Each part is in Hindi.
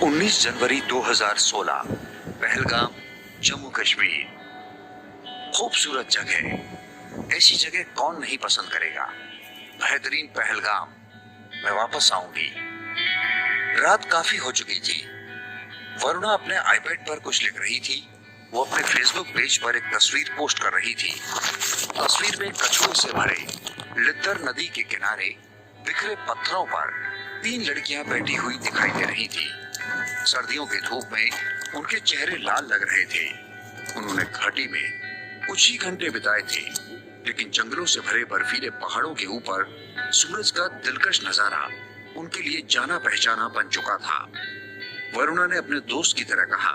19 जनवरी 2016 पहलगाम, जम्मू कश्मीर। खूबसूरत जगह, ऐसी जगह कौन नहीं पसंद करेगा। बेहतरीन पहलगाम, मैं वापस आऊंगी। रात काफी हो चुकी थी। वरुणा अपने आईपैड पर कुछ लिख रही थी। वो अपने फेसबुक पेज पर एक तस्वीर पोस्ट कर रही थी। तस्वीर में कछुए से भरे लिद्दर नदी के किनारे बिखरे पत्थरों पर 3 लड़कियां बैठी हुई दिखाई दे रही थी। सर्दियों की धूप में उनके चेहरे लाल लग रहे थे। उन्होंने घाटी में कुछ ही घंटे बिताए थे, लेकिन जंगलों से भरे बर्फीले पहाड़ों के ऊपर सूरज का दिलकश नजारा उनके लिए जाना पहचाना बन चुका था। वरुणा ने अपने दोस्त की तरह कहा,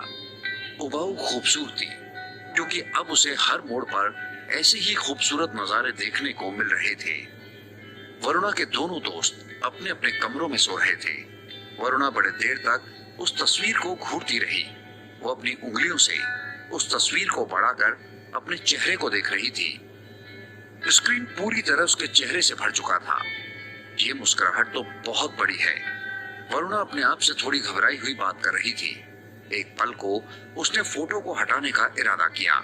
उबाऊ खूबसूरती, क्योंकि अब उसे हर मोड़ पर ऐसे ही खूबसूरत नजारे देखने को मिल रहे थे। वरुणा के दोनों दोस्त अपने अपने कमरों में सो रहे थे। वरुणा बड़े देर तक उस तस्वीर को घूरती रही। वो अपनी उंगलियों से उस तस्वीर को बढ़ाकर अपने चेहरे को देख रही थी। स्क्रीन पूरी तरह उसके चेहरे से भर चुका था। ये मुस्कुराहट तो बहुत बड़ी है। वरुणा अपने आप से थोड़ी घबराई हुई बात कर रही थी। एक पल को उसने फोटो को हटाने का इरादा किया,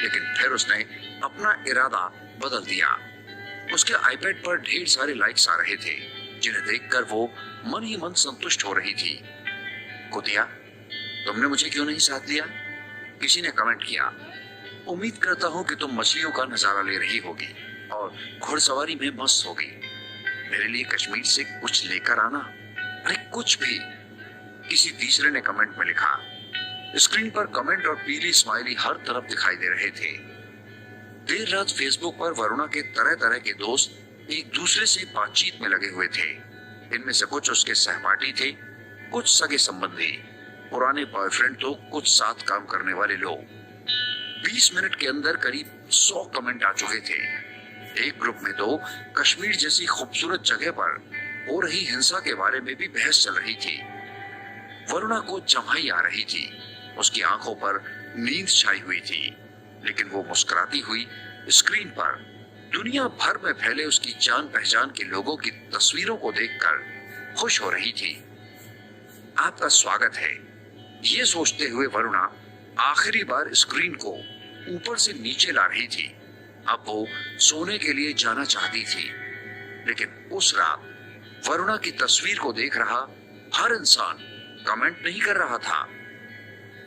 लेकिन फिर उसने अपना इरादा बदल दिया। उसके आईपैड पर ढेर सारे लाइक्स आ रहे थे, जिन्हें देखकर वो मन ही मन संतुष्ट हो रही थी। कुतिया, तुमने मुझे क्यों नहीं साथ लिया? किसी ने कमेंट किया। उम्मीद करता हूँ कि तुम मछलियों का नजारा ले रही होगी और घुड़सवारी में मस्त होगी। मेरे लिए कश्मीर से कुछ लेकर आना। अरे कुछ भी, किसी तीसरे ने कमेंट में लिखा। स्क्रीन पर कमेंट और पीली स्माइली हर तरफ दिखाई दे रहे थे। देर रात फेसबुक पर वरुणा के तरह तरह के दोस्त एक दूसरे से बातचीत में लगे हुए थे। इनमें से कुछ उसके सहपाठी थे, कुछ सगे संबंधी, पुराने बॉयफ्रेंड तो कुछ साथ काम करने वाले लोग। 20 मिनट के अंदर करीब 100 कमेंट आ चुके थे। एक ग्रुप में तो कश्मीर जैसी खूबसूरत जगह पर हो रही हिंसा के बारे में भी बहस चल रही थी। वरुणा को जमाई आ रही थी। उसकी आंखों पर नींद छाई हुई थी, लेकिन वो मुस्कुराती हुई स्क्रीन पर दुनिया भर में फैले उसकी जान पहचान के लोगों की तस्वीरों को देखकर खुश हो रही थी। आपका स्वागत है, ये सोचते हुए वरुणा आखिरी बार स्क्रीन को ऊपर से नीचे ला रही थी। अब वो सोने के लिए जाना चाहती थी, लेकिन उस रात वरुणा की तस्वीर को देख रहा हर इंसान कमेंट नहीं कर रहा था।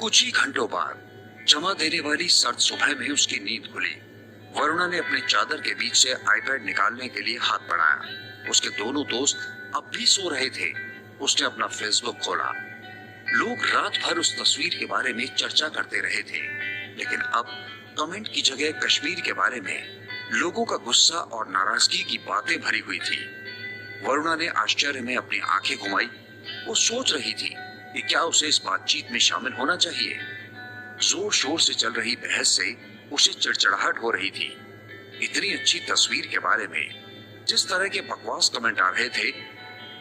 कुछ ही घंटों बाद जमा देने वाली सर्द सुबह में उसकी नींद खुली। वरुणा ने अपने चादर के बीच से आईपैड निकालने के लिए हाथ बढ़ाया। उसके दोनों दोस्त अब भी सो रहे थे। उसने अपना फेसबुक खोला। लोग रात भर उस तस्वीर के बारे में चर्चा करते रहे थे, लेकिन अब कमेंट की जगह कश्मीर के बारे में लोगों का गुस्सा और नाराजगी की बातें भरी हुई थी। वरुणा ने आश्चर्य में अपनी आंखें घुमाई। वो सोच रही थी कि क्या उसे इस बातचीत में शामिल होना चाहिए। जोर शोर से चल रही बहस से उसे चिड़चिड़ाहट हो रही थी। इतनी अच्छी तस्वीर के बारे में जिस तरह के बकवास कमेंट आ रहे थे,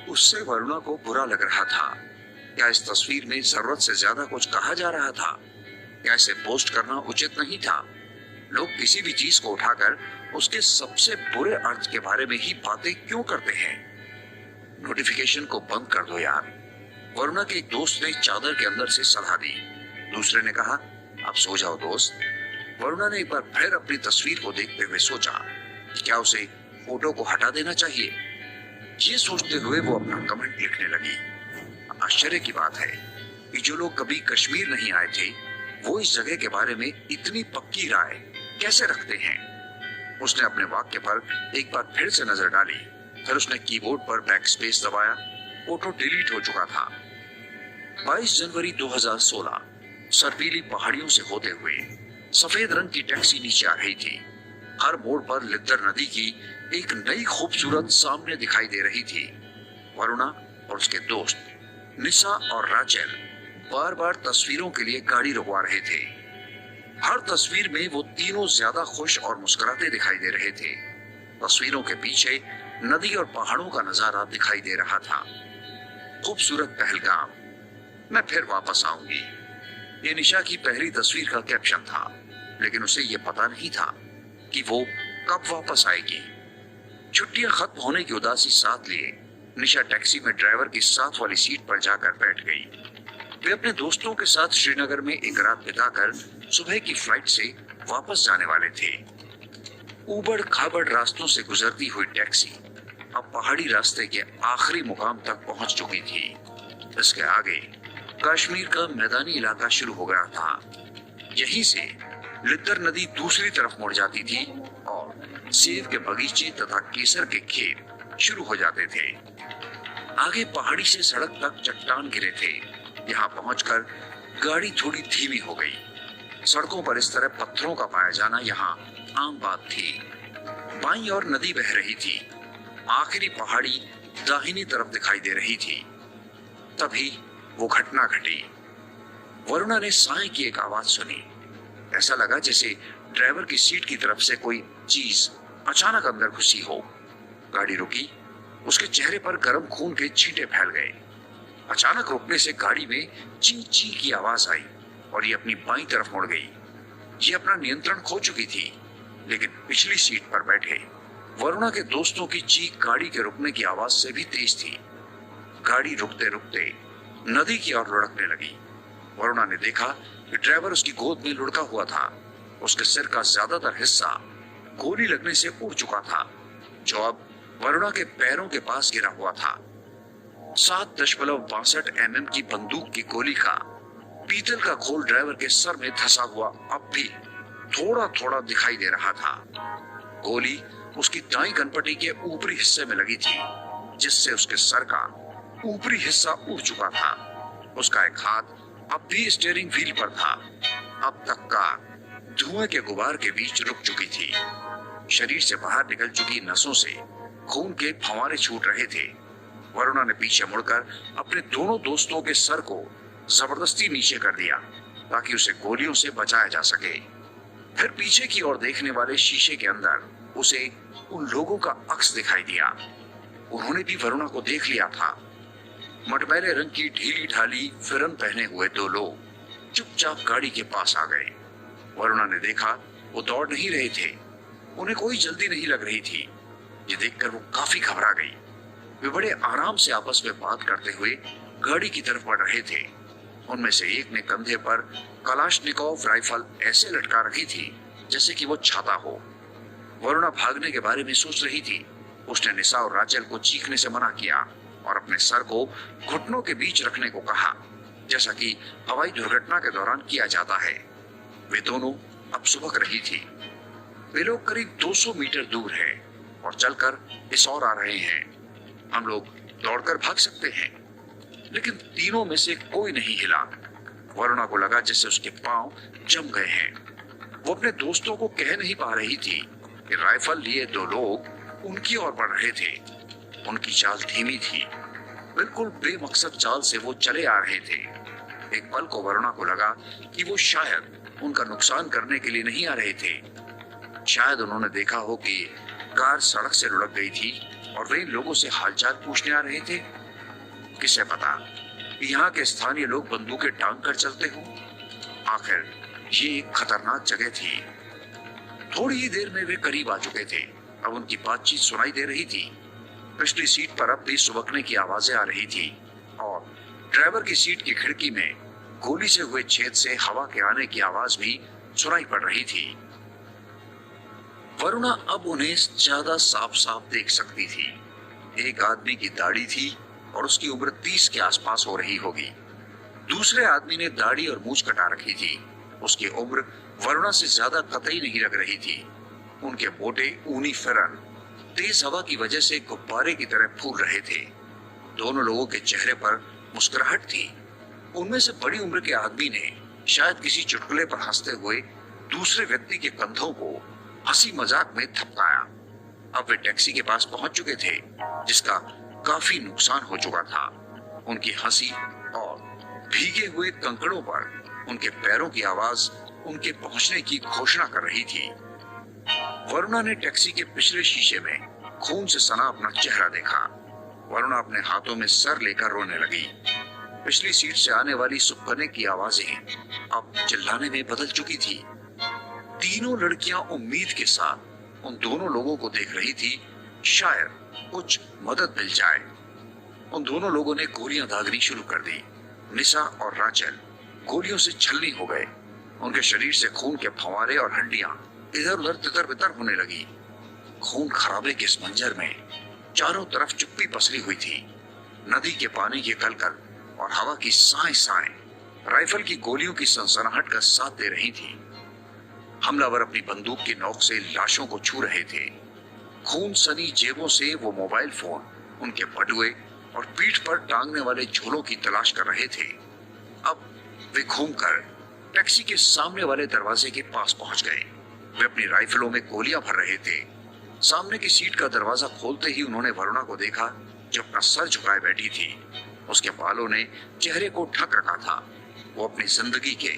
उससे वरुणा को बुरा लग रहा था। क्या इस तस्वीर में जरूरत से ज्यादा कुछ कहा जा रहा था? क्या इसे पोस्ट करना उचित नहीं था? लोग किसी भी चीज को उठाकर उसके सबसे बुरे अर्थ के बारे में ही बातें क्यों करते हैं? नोटिफिकेशन को बंद कर दो यार, वरुणा के एक दोस्त ने चादर के अंदर से सलाह दी। दूसरे ने कहा, अब सो जाओ दोस्त। वरुणा ने एक बार फिर अपनी तस्वीर को देखते हुए सोचा कि क्या उसे फोटो को हटा देना चाहिए। ये सोचते हुए वो अपना कमेंट लिखने लगी। आश्चर्य की बात है कि जो लोग कभी कश्मीर नहीं आए थे, वो इस जगह के बारे में इतनी पक्की राय कैसे रखते हैं। उसने अपने वाक्य पर एक बार फिर से नजर डाली। फिर उसने कीबोर्ड पर बैक स्पेस दबाया। फोटो डिलीट हो चुका था। 22 जनवरी 2016 सर्पीली पहाड़ियों से होते हुए सफेद रंग की टैक्सी नीचे आ रही थी। हर मोड़ पर लिद्दर नदी की एक नई खूबसूरत सामने दिखाई दे रही थी। वरुणा और उसके दोस्त निशा और राचेल बार बार तस्वीरों के लिए गाड़ी रुकवा रहे थे। हर तस्वीर में वो तीनों ज्यादा खुश और मुस्कुराते दिखाई दे रहे थे। तस्वीरों के पीछे नदी और पहाड़ों का नजारा दिखाई दे रहा था। खूबसूरत पहलगाम, मैं फिर वापस आऊंगी। ये निशा की पहली तस्वीर का कैप्शन था, लेकिन उसे ये पता नहीं था कि वो कब वापस आएगी। छुट्टियां खत्म होने की उदासी साथ लिए निशा टैक्सी में ड्राइवर की साथ वाली सीट पर जाकर बैठ गई। वे अपने दोस्तों के साथ श्रीनगर में एक रात बिताकर सुबह की फ्लाइट से वापस जाने वाले थे। ऊबड़ खाबड़ रास्तों से गुजरती हुई टैक्सी अब पहाड़ी रास्ते के आखिरी मुकाम तक पहुंच चुकी थी। इसके आगे कश्मीर का मैदानी इलाका शुरू हो गया था। यहीं से लिद्दर नदी दूसरी तरफ मुड़ जाती थी और सेब के बगीचे तथा केसर के खेत शुरू हो जाते थे। आगे पहाड़ी से सड़क तक चट्टान गिरे थे। यहाँ पहुंचकर गाड़ी थोड़ी धीमी हो गई। सड़कों पर इस तरह पत्थरों का पाया जाना यहाँ आम बात थी। बाईं ओर नदी बह रही थी। आखिरी पहाड़ी दाहिनी तरफ दिखाई दे रही थी। तभी वो घटना घटी। वरुणा ने साए की एक आवाज सुनी। ऐसा लगा जैसे ड्राइवर की सीट की तरफ से कोई चीज अचानक अंदर घुसी हो। गाड़ी रुकी। उसके चेहरे पर गर्म खून के छींटे फैल गए। अचानक रुकने से गाड़ी में ची ची की आवाज आई और ये अपनी बाईं तरफ मुड़ गई। ये अपना नियंत्रण खो चुकी थी, लेकिन पिछली सीट पर बैठे वरुणा के दोस्तों की चीख गाड़ी के रुकने की आवाज से भी तेज थी। गाड़ी रुकते रुकते नदी की ओर लुढ़कने लगी। वरुणा ने देखा कि ड्राइवर उसकी गोद में लुढ़का हुआ था। उसके सिर का ज्यादातर हिस्सा गोली लगने से उड़ चुका था, जो अब वरुणा के पैरों के पास गिरा हुआ था। 7.62 mm की बंदूक की गोली का पीतल का खोल ड्राइवर के सर में धंसा हुआ अब भी थोड़ा थोड़ा दिखाई दे रहा था। गोली उसकी दाईं कनपटी के ऊपरी हिस्से में लगी थी, जिससे उसके सर का ऊपरी हिस्सा उड़ चुका था। उसका एक हाथ अब भी स्टीयरिंग व्हील पर था। अब तक का धुएं के गुबार के बीच रुक चुकी थी। शरीर से बाहर निकल चुकी नसों से खून के फंवारे छूट रहे थे। वरुणा ने पीछे मुड़कर अपने दोनों दोस्तों के सर को जबरदस्ती नीचे कर दिया ताकि उसे गोलियों से बचाया जा सके। फिर पीछे की ओर देखने वाले शीशे के अंदर उसे उन लोगों का अक्स दिखाई दिया। उन्होंने भी वरुणा को देख लिया था। मटमैले रंग की ढीली ढाली फिरन पहने हुए दो लोग चुपचाप गाड़ी के पास आ गए। वरुणा ने देखा वो दौड़ नहीं रहे थे। उन्हें कोई जल्दी नहीं लग रही थी। ये देखकर वो काफी घबरा गई। वे बड़े आराम से आपस में बात करते हुए गाड़ी की तरफ बढ़ रहे थे। उनमें से एक ने कंधे पर कलाशनिकोव राइफल ऐसे लटका रखी थी जैसे कि वो छाता हो। वरुणा भागने के बारे में सोच रही थी। उसने निशा और राचेल को चीखने से मना किया और अपने सर को घुटनों के बीच रखने को कहा, जैसा कि हवाई दुर्घटना के दौरान किया जाता है। वे दोनों अब सुबह रही थी। वे लोग करीब 200 मीटर दूर है और चलकर इस ओर आ रहे हैं। हम लोग दौड़कर भाग सकते हैं। लेकिन तीनों में से कोई नहीं हिला। वरुणा को लगा जैसे उसके पांव जम गए हैं। वो अपने दोस्तों को कह नहीं पा रही थी कि राइफल लिए दो लोग उनकी ओर बढ़ रहे थे। उनकी चाल धीमी थी। बिल्कुल बेमकसद चाल से वो चले आ रहे थे। एक पल को वरुणा को लगा कि वो शायद उनका नुकसान करने के लिए नहीं आ रहे थे। शायद उन्होंने देखा हो कि कार सड़क से लुढ़क गई थी और वे इन लोगों से हालचाल पूछने आ रहे थे। किसे पता कि यहाँ के स्थानीय लोग बंदूकें टांग कर चलते हो। आखिर ये एक खतरनाक जगह थी। थोड़ी ही देर में वे करीब आ चुके थे। अब उनकी बातचीत सुनाई दे रही थी। पिछली सीट पर अब भी सुबकने की आवाजें आ रही थी और ड्राइवर की सीट की खिड़की में गोली से हुए छेद से हवा के आने की आवाज भी सुनाई पड़ रही थी। वरुणा अब उन्हें ज्यादा साफ साफ देख सकती थी। एक आदमी की दाढ़ी थी और उसकी उम्र 30 के आसपास हो रही होगी। दूसरे आदमी ने दाढ़ी और मूंछ कटा रखी थी। उसकी उम्र वरुणा से ज्यादा कतई नहीं लग रही थी। उनके मोटे ऊनी फिरन तेज हवा की वजह से गुब्बारे की तरह फूल रहे थे। दोनों लोगों के चेहरे पर मुस्कुराहट थी। उनमें से बड़ी उम्र के आदमी ने शायद किसी चुटकुले पर हंसते हुए दूसरे व्यक्ति के कंधों को हंसी मजाक में थपकाया। अब वे टैक्सी के पास पहुंच चुके थे, जिसका काफी नुकसान हो चुका था। उनकी हंसी और भीगे हुए कंकड़ों पर उनके पैरों की आवाज उनके पहुंचने की घोषणा कर रही थी। वरुणा ने टैक्सी के पिछले शीशे में खून से सना अपना चेहरा देखा। वरुणा अपने हाथों में सर लेकर रोने लगी। पिछली सीट से आने वाली सुपने की आवाजें अब चिल्लाने में बदल चुकी थी। तीनों लड़कियां उम्मीद के साथ उन दोनों लोगों को देख रही थी, शायद कुछ मदद मिल जाए। उन दोनों लोगों ने गोलियां दागनी शुरू कर दी। निशा और राचल गोलियों से छलनी हो गए। उनके शरीर से खून के फंवारे और हड्डियां इधर उधर तितर बितर होने लगी। खून खराबे के इस मंजर में चारों तरफ चुप्पी पसरी हुई थी। नदी के पानी की कलकल और हवा की साए साए राइफल की गोलियों की सनसनाहट का साथ दे रही थी। हमलावर अपनी बंदूक की नोक से लाशों को छू रहे थे। खून सनी जेबों से वो मोबाइल फोन, उनके बटुए और पीठ पर टांगने वाले झोलों की तलाश कर रहे थे। अब वे घूमकर टैक्सी के सामने वाले दरवाजे के पास पहुंच गए। वे अपनी राइफलों में गोलियां भर रहे थे। सामने की सीट का दरवाजा खोलते ही उन्होंने वरुणा को देखा, जो अपना सर झुकाए बैठी थी। उसके बालों ने चेहरे को ढक रखा था। वो अपनी जिंदगी के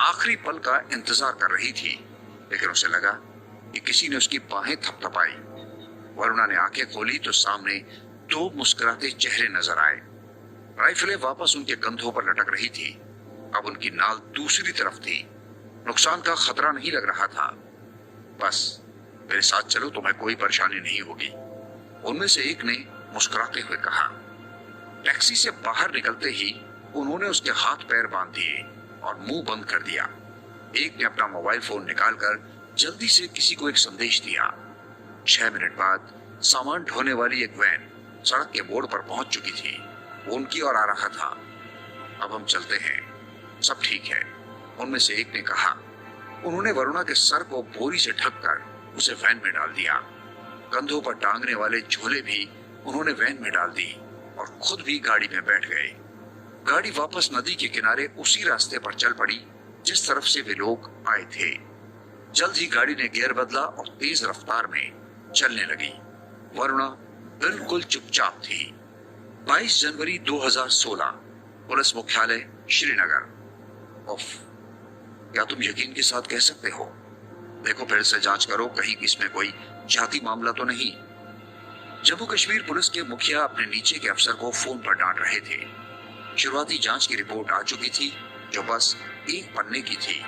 आखिरी पल का इंतजार कर रही थी, लेकिन उसे लगा कि किसी ने उसकी बाहें थपथपाई। वरुणा ने आंखें खोली तो सामने दो मुस्कुराते चेहरे नजर आए। राइफलें वापस उनके कंधों पर लटक रही थी। अब उनकी नाल दूसरी तरफ थी। नुकसान का खतरा नहीं लग रहा था। बस मेरे साथ चलो, तुम्हें कोई परेशानी नहीं होगी, उनमें से एक ने मुस्कुराते हुए कहा। टैक्सी से बाहर निकलते ही उन्होंने उसके हाथ पैर बांध दिए और मुंह बंद कर दिया। एक ने अपना मोबाइल फोन निकालकर जल्दी से किसी को एक संदेश दिया। 6 मिनट बाद सामान ढोने वाली एक वैन सड़क के मोड़ पर पहुंच चुकी थी। वो उनकी ओर आ रहा था। अब हम चलते हैं, सब ठीक है, उनमें से एक ने कहा। उन्होंने वरुणा के सर को बोरी से ढककर उसे वैन में डाल दिया। कंधों पर टांगने वाले झोले भी उन्होंने वैन में डाल दी और खुद भी गाड़ी में बैठ गए। गाड़ी वापस नदी के किनारे उसी रास्ते पर चल पड़ी जिस तरफ से वे लोग आए थे। जल्द ही गाड़ी ने गियर बदला और तेज रफ्तार में चलने लगी। वरुणा बिल्कुल चुपचाप थी। 22 जनवरी 2016, पुलिस मुख्यालय श्रीनगर। उफ, क्या तुम यकीन के साथ कह सकते हो? देखो, फिर से जांच करो, कहीं इसमें कोई जाति मामला तो नहीं। जम्मू कश्मीर पुलिस के मुखिया अपने नीचे के अफसर को फोन पर डांट रहे थे। शुरुआती जांच की रिपोर्ट आ चुकी थी, जो बस एक पन्ने की थी।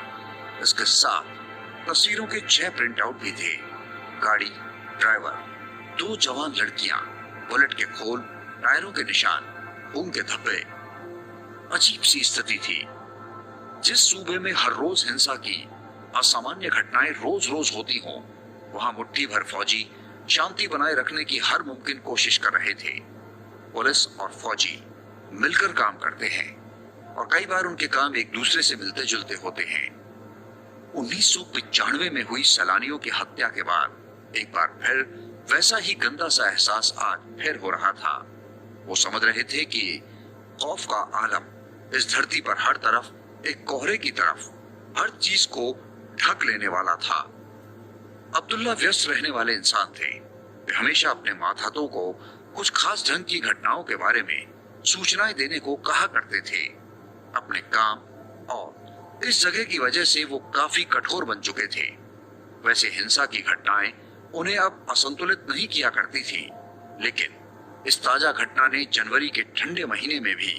इसके साथ तस्वीरों के 6 प्रिंट आउट भी थे। गाड़ी, ड्राइवर, 2 जवान लड़कियां, बुलेट के खोल, टायरों के निशान, खून के धब्बे। अजीब सी स्थिति थी। जिस सूबे में हर रोज हिंसा की असामान्य घटनाएं रोज रोज होती हों, वहां मुट्ठी भर फौजी शांति बनाए रखने की हर मुमकिन कोशिश कर रहे थे। पुलिस और फौजी मिलकर काम करते हैं और कई बार उनके काम एक दूसरे से मिलते जुलते होते हैं। 1995 में हुई सैलानियों की हत्या के बाद एक बार फिर वैसा ही गंदा सा एहसास आज फिर हो रहा था। वो समझ रहे थे कि खौफ का आलम इस धरती पर हर तरफ एक कोहरे की तरफ हर चीज को ढक लेने वाला था। अब्दुल्ला व्यस्त रहने वाले इंसान थे। वे हमेशा अपने मातहतों को कुछ खास ढंग की घटनाओं के बारे में सूचनाएं देने को कहा करते थे। अपने काम और इस जगह की वजह से वो काफी कठोर बन चुके थे। वैसे हिंसा की घटनाएं उन्हें अब असंतुलित नहीं किया करती थी, लेकिन इस ताजा घटना ने जनवरी के ठंडे महीने में भी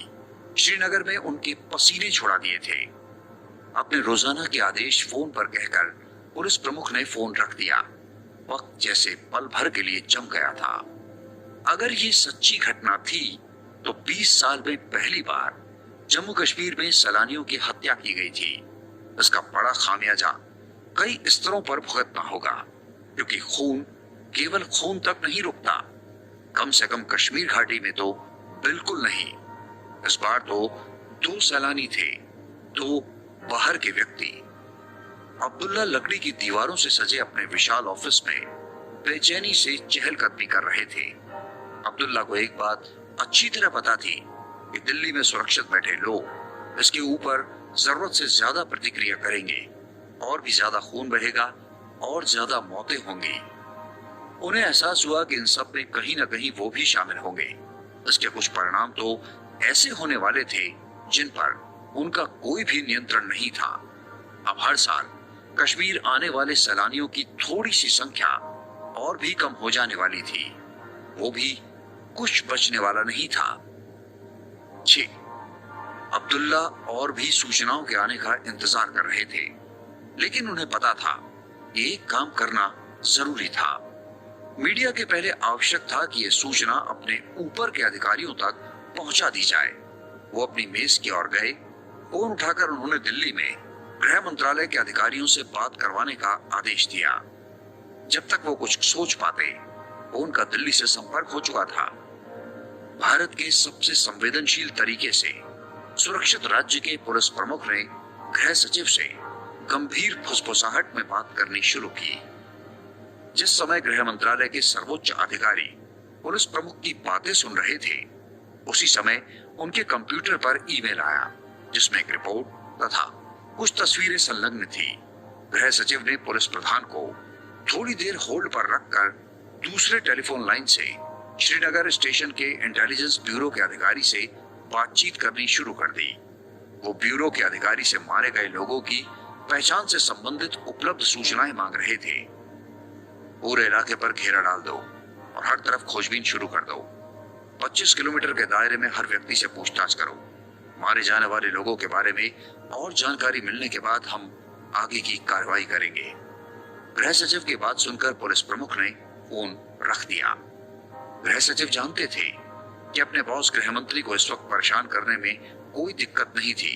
श्रीनगर में उनके पसीने छुड़ा दिए थे। अपने रोजाना के आदेश फोन पर कहकर पुलिस प्रमुख ने फोन रख दिया। वक्त जैसे पल भर के लिए जम गया था। अगर ये सच्ची घटना थी तो 20 साल में पहली बार जम्मू कश्मीर में सैलानियों की हत्या की गई थी। इसका बड़ा खामियाजा कई स्तरों पर भुगतना होगा, क्योंकि खून केवल खून तक नहीं रुकता। कम से कम कश्मीर घाटी में तो बिल्कुल नहीं। इस बार तो 2 सैलानी थे, 2 बाहर के व्यक्ति। अब्दुल्ला लकड़ी की दीवारों से सजे अपने विशाल ऑफिस में बेचैनी से चहलकदमी कर रहे थे। अब्दुल्ला को एक बात अच्छी तरह पता थी कि दिल्ली में सुरक्षित बैठे लोग इसके ऊपर जरूरत से ज्यादा प्रतिक्रिया करेंगे और भी ज्यादा खून बहेगा और ज्यादा मौतें होंगी। उन्हें एहसास हुआ कि इन सब में कहीं ना कहीं वो भी शामिल होंगे। इसके कुछ परिणाम तो ऐसे होने वाले थे जिन पर उनका कोई भी नियंत्रण नहीं था। अब हर साल कश्मीर आने वाले सैलानियों की थोड़ी सी संख्या और भी कम हो जाने वाली थी। वो भी कुछ बचने वाला नहीं था। अब्दुल्ला और भी सूचनाओं के आने का इंतजार कर रहे थे, लेकिन उन्हें पता था कि एक काम करना जरूरी था। मीडिया के पहले आवश्यक था कि यह सूचना अपने ऊपर के अधिकारियों तक पहुंचा दी जाए। वो अपनी मेज की ओर गए। फोन उठाकर उन्होंने दिल्ली में गृह मंत्रालय के अधिकारियों से बात करवाने का आदेश दिया। जब तक वो कुछ सोच पाते, फोन का दिल्ली से संपर्क हो चुका था। भारत के सबसे संवेदनशील तरीके से सुरक्षित राज्य के पुलिस प्रमुख ने गृह सचिव से गंभीर फुसफुसाहट में बात करनी शुरू की। जिस समय गृह मंत्रालय के सर्वोच्च अधिकारी पुलिस प्रमुख की बातें सुन रहे थे, उसी समय उनके कंप्यूटर पर ईमेल आया, जिसमें एक रिपोर्ट तथा कुछ तस्वीरें संलग्न थी। गृह सचिव ने पुलिस प्रधान को थोड़ी देर होल्ड पर रखकर दूसरे टेलीफोन लाइन से श्रीनगर स्टेशन के इंटेलिजेंस ब्यूरो के अधिकारी से बातचीत करनी शुरू कर दी। वो ब्यूरो के अधिकारी से मारे गए लोगों की पहचान से संबंधित उपलब्ध सूचनाएं मांग रहे थे। पूरे इलाके पर घेरा डाल दो और हर तरफ खोजबीन शुरू कर दो। 25 किलोमीटर के दायरे में हर व्यक्ति से पूछताछ करो। मारे जाने वाले लोगों के बारे में और जानकारी मिलने के बाद हम आगे की कार्रवाई करेंगे। गृह सचिव की बात सुनकर पुलिस प्रमुख ने फोन रख दिया। गृह सचिव जानते थे कि अपने बॉस गृह मंत्री को इस वक्त परेशान करने में कोई दिक्कत नहीं थी।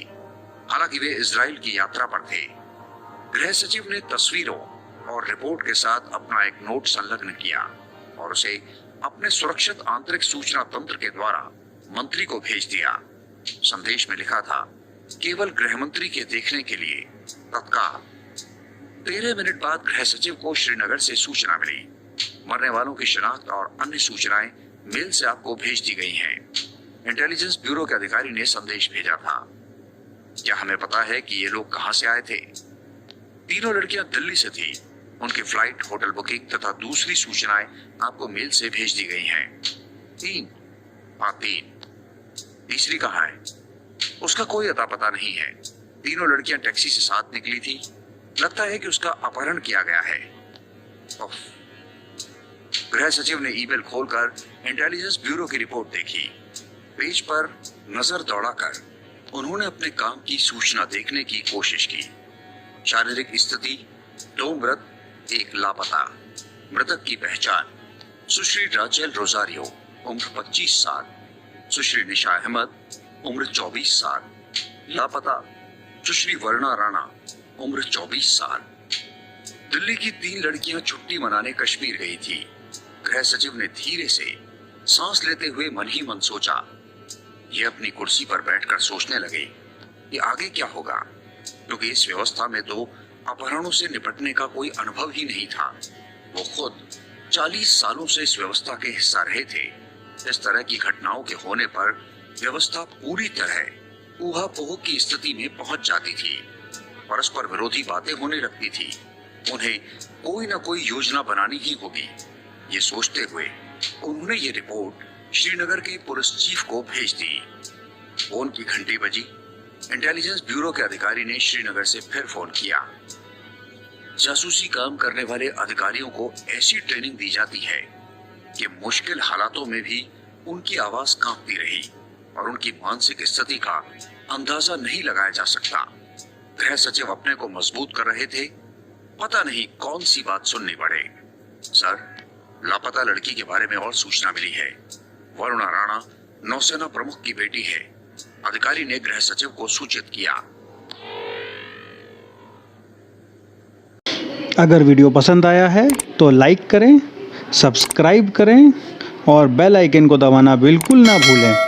हालांकि वे इजराइल की यात्रा पर थे। गृह सचिव ने तस्वीरों और रिपोर्ट के साथ अपना एक नोट संलग्न किया और उसे अपने सुरक्षित आंतरिक सूचना तंत्र के द्वारा मंत्री को भेज दिया। संदेश में लिखा था, केवल गृह मंत्री के देखने के लिए तत्काल। 13 मिनट बाद गृह सचिव को श्रीनगर से सूचना मिली। मरने वालों की शिनाख्त और अन्य सूचनाएं मेल से आपको भेज दी गई हैं। इंटेलिजेंस ब्यूरो के अधिकारी ने संदेश भेजा था। क्या हमें पता है कि ये लोग कहां से आए थे? तीनों लड़कियां दिल्ली से थी। उनकी फ्लाइट, होटल बुकिंग तथा दूसरी सूचनाएं आपको मेल से भेज दी गई हैं। 3। हाँ, 3। तीसरी कहाँ है? उसका कोई अता पता नहीं है। तीनों लड़कियां टैक्सी से साथ निकली थी। लगता है कि उसका अपहरण किया गया है। गृह सचिव ने ईमेल खोलकर इंटेलिजेंस ब्यूरो की रिपोर्ट देखी। पेज पर नजर दौड़ाकर उन्होंने अपने काम की सूचना देखने की कोशिश की। शारीरिक स्थिति 2 मृत, 1 लापता। मृतक की पहचान सुश्री राचेल रोजारियो, उम्र 25 साल। सुश्री निशा अहमद, उम्र 24 साल। लापता सुश्री वर्णा राणा, उम्र 24 साल। दिल्ली की 3 लड़कियां छुट्टी मनाने कश्मीर गई थी। गृह सचिव ने धीरे से सांस लेते हुए मन ही मन सोचा। ये अपनी कुर्सी पर बैठकर सोचने लगे कि आगे क्या होगा, क्योंकि इस व्यवस्था में तो अपहरणों से निपटने का कोई अनुभव ही नहीं था। वो खुद 40 सालों से इस व्यवस्था के हिस्सा रहे थे। इस तरह की घटनाओं के होने पर व्यवस्था पूरी तरह ऊहापोह की स्थिति में पहुंच जाती थी। परस्पर विरोधी बातें होने लगती थी। उन्हें कोई न कोई योजना बनानी ही होगी। ये सोचते हुए उन्होंने ये रिपोर्ट श्रीनगर के पुलिस चीफ को भेज दी। फोन की घंटी बजी। इंटेलिजेंस ब्यूरो के अधिकारी ने श्रीनगर से फिर फोन किया। जासूसी काम करने वाले अधिकारियों को ऐसी ट्रेनिंग दी जाती है कि मुश्किल हालातों में भी उनकी आवाज कांपती रही और उनकी मानसिक स्थिति का अंदाजा नहीं लगाया जा सकता। गृह सचिव अपने को मजबूत कर रहे थे। पता नहीं कौन सी बात सुननी पड़े। सर, लापता लड़की के बारे में और सूचना मिली है। वरुणा राणा नौसेना प्रमुख की बेटी है। अधिकारी ने गृह सचिव को सूचित किया। अगर वीडियो पसंद आया है तो लाइक करें, सब्सक्राइब करें और बेल आइकन को दबाना बिल्कुल ना भूलें।